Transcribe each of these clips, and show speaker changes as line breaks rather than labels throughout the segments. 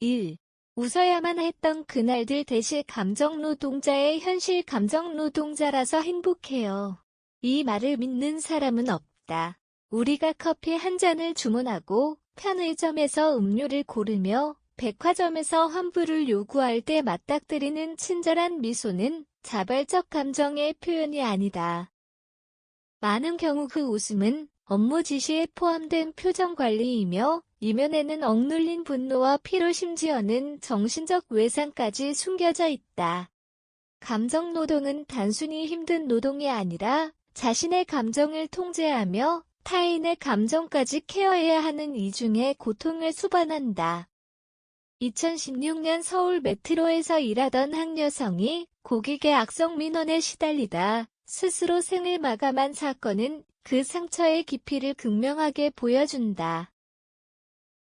1. 웃어야만 했던 그날들 대신 감정노동자의 현실 감정노동자라서 행복해요. 이 말을 믿는 사람은 없다. 우리가 커피 한 잔을 주문하고 편의점에서 음료를 고르며 백화점에서 환불을 요구할 때 맞닥뜨리는 친절한 미소는 자발적 감정의 표현이 아니다. 많은 경우 그 웃음은 업무 지시에 포함된 표정 관리이며 이면에는 억눌린 분노와 피로 심지어는 정신적 외상까지 숨겨져 있다. 감정노동은 단순히 힘든 노동이 아니라 자신의 감정을 통제하며 타인의 감정까지 케어해야 하는 이중의 고통을 수반한다. 2016년 서울 메트로에서 일하던 한 여성이 고객의 악성 민원에 시달리다 스스로 생을 마감한 사건은 그 상처의 깊이를 극명하게 보여준다.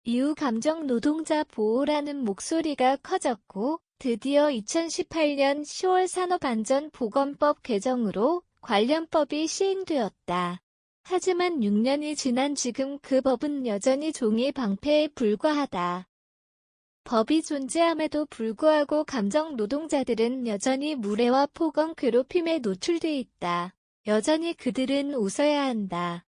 이후 감정노동자 보호라는 목소리가 커졌고 드디어 2018년 10월 산업안전보건법 개정으로 관련 법이 시행되었다. 하지만 6년이 지난 지금 그 법은 여전히 종이 방패에 불과하다. 법이 존재함에도 불구하고 감정노동자들은 여전히 무례와 폭언 괴롭힘에 노출돼 있다. 여전히 그들은 웃어야 한다.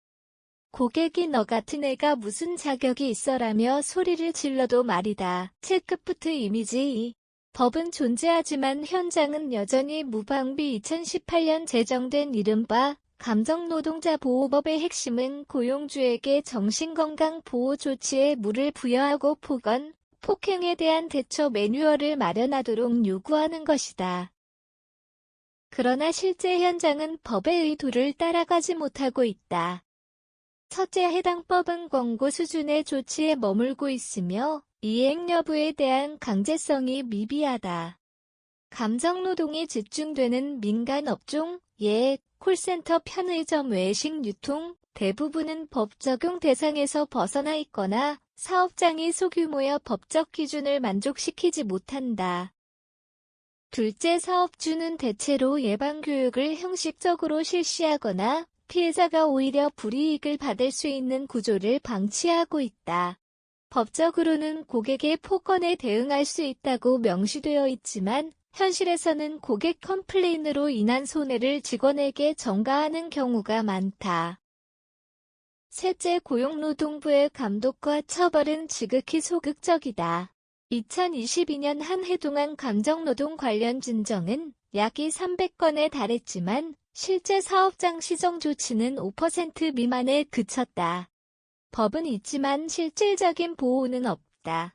고객이 너 같은 애가 무슨 자격이 있어라며 소리를 질러도 말이다. 체크푸트 이미지. 법은 존재하지만 현장은 여전히 무방비. 2018년 제정된 이른바 감정노동자 보호법의 핵심은 고용주에게 정신건강 보호 조치에 물을 부여하고 폭언, 폭행에 대한 대처 매뉴얼을 마련하도록 요구하는 것이다. 그러나 실제 현장은 법의 의도를 따라가지 못하고 있다. 첫째, 해당 법은 권고 수준의 조치에 머물고 있으며 이행 여부에 대한 강제성이 미비하다. 감정노동이 집중되는 민간 업종, 예, 콜센터, 편의점, 외식, 유통, 대부분은 법 적용 대상에서 벗어나 있거나 사업장이 소규모여 법적 기준을 만족시키지 못한다. 둘째, 사업주는 대체로 예방교육을 형식적으로 실시하거나 피해자가 오히려 불이익을 받을 수 있는 구조를 방치하고 있다. 법적으로는 고객의 폭언에 대응할 수 있다고 명시되어 있지만 현실에서는 고객 컴플레인으로 인한 손해를 직원에게 전가하는 경우가 많다. 셋째, 고용노동부의 감독과 처벌은 지극히 소극적이다. 2022년 한 해 동안 감정노동 관련 진정은 약 300건에 달했지만 실제 사업장 시정 조치는 5% 미만에 그쳤다. 법은 있지만 실질적인 보호는 없다.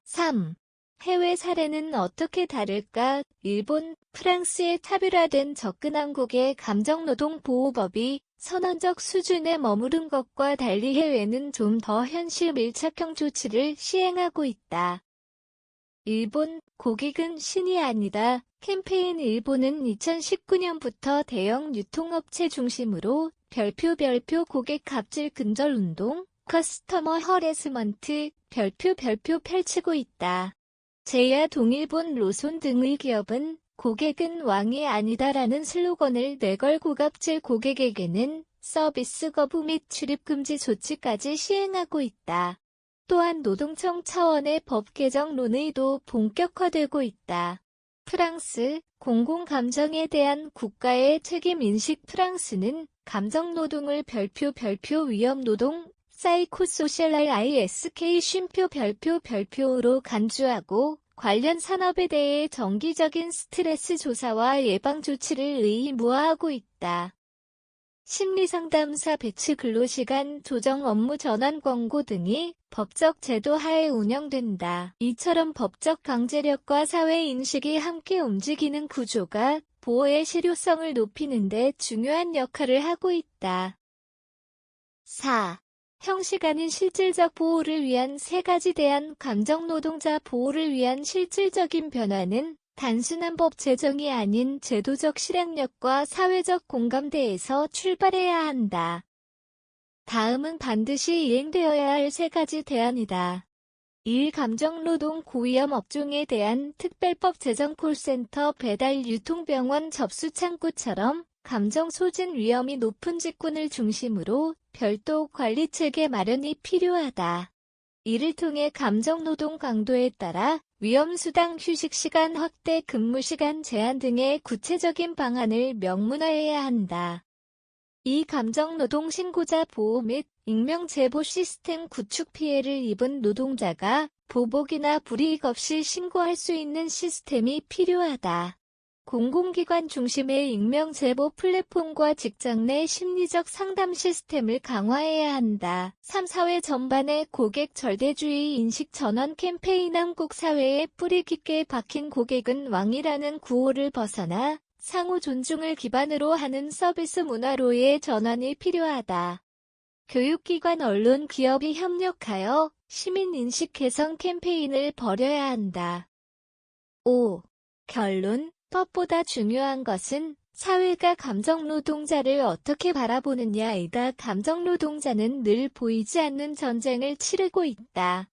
3. 해외 사례는 어떻게 다를까? 일본, 프랑스의 차별화된 접근한국의 감정노동보호법이 선언적 수준에 머무른 것과 달리 해외는 좀 더 현실 밀착형 조치를 시행하고 있다. 일본, 고객은 신이 아니다. 캠페인. 일본은 2019년부터 대형 유통업체 중심으로 별표 고객 갑질 근절 운동, 커스터머 허레스먼트, 별표 펼치고 있다. 제야 동일본, 로손 등의 기업은 고객은 왕이 아니다라는 슬로건을 내걸고 갑질 고객에게는 서비스 거부 및 출입 금지 조치까지 시행하고 있다. 또한 노동청 차원의 법 개정 논의도 본격화되고 있다. 프랑스, 공공감정에 대한 국가의 책임인식. 프랑스는 감정노동을 별표 위험노동, 사이코소셜 ISK 쉼표로 간주하고 관련 산업에 대해 정기적인 스트레스 조사와 예방 조치를 의무화하고 있다. 심리상담사 배치, 근로시간 조정, 업무 전환 권고 등이 법적 제도 하에 운영된다. 이처럼 법적 강제력과 사회인식이 함께 움직이는 구조가 보호의 실효성을 높이는 데 중요한 역할을 하고 있다. 4. 형식 아닌 실질적 보호를 위한 3가지 대안. 감정노동자 보호를 위한 실질적인 변화는 단순한 법 제정이 아닌 제도적 실행력과 사회적 공감대에서 출발해야 한다. 다음은 반드시 이행되어야 할 3가지 대안이다. 1. 감정노동 고위험 업종에 대한 특별법 제정. 콜센터, 배달, 유통병원, 접수창구처럼 감정 소진 위험이 높은 직군을 중심으로 별도 관리체계 마련이 필요하다. 이를 통해 감정노동 강도에 따라 위험수당 휴식시간 확대 근무시간 제한 등의 구체적인 방안을 명문화해야 한다. 이 감정노동 신고자 보호 및 익명 제보 시스템 구축 피해를 입은 노동자가 보복이나 불이익 없이 신고할 수 있는 시스템이 필요하다. 공공기관 중심의 익명 제보 플랫폼과 직장 내 심리적 상담 시스템을 강화해야 한다. 3. 사회 전반의 고객 절대주의 인식 전환 캠페인. 한국 사회에 뿌리 깊게 박힌 고객은 왕이라는 구호를 벗어나 상호 존중을 기반으로 하는 서비스 문화로의 전환이 필요하다. 교육기관, 언론, 기업이 협력하여 시민인식 개선 캠페인을 벌여야 한다. 5. 결론. 법보다 중요한 것은 사회가 감정노동자를 어떻게 바라보느냐이다. 감정노동자는 늘 보이지 않는 전쟁을 치르고 있다.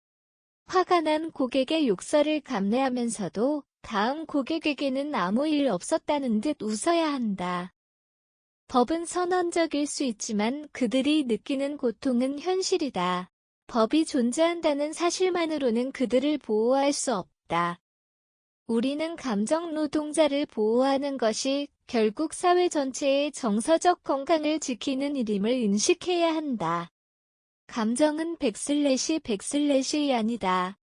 화가 난 고객의 욕설을 감내하면서도 다음 고객에게는 아무 일 없었다는 듯 웃어야 한다. 법은 선언적일 수 있지만 그들이 느끼는 고통은 현실이다. 법이 존재한다는 사실만으로는 그들을 보호할 수 없다. 우리는 감정노동자를 보호하는 것이 결국 사회 전체의 정서적 건강을 지키는 일임을 인식해야 한다. 감정은 백슬래시 아니다.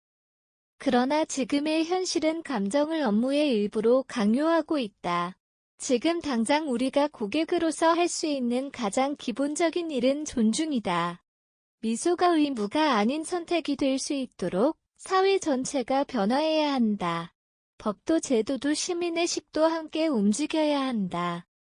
그러나 지금의 현실은 감정을 업무의 일부로 강요하고 있다. 지금 당장 우리가 고객으로서 할 수 있는 가장 기본적인 일은 존중이다. 미소가 의무가 아닌 선택이 될 수 있도록 사회 전체가 변화해야 한다. 법도 제도도 시민의식도 함께 움직여야 한다.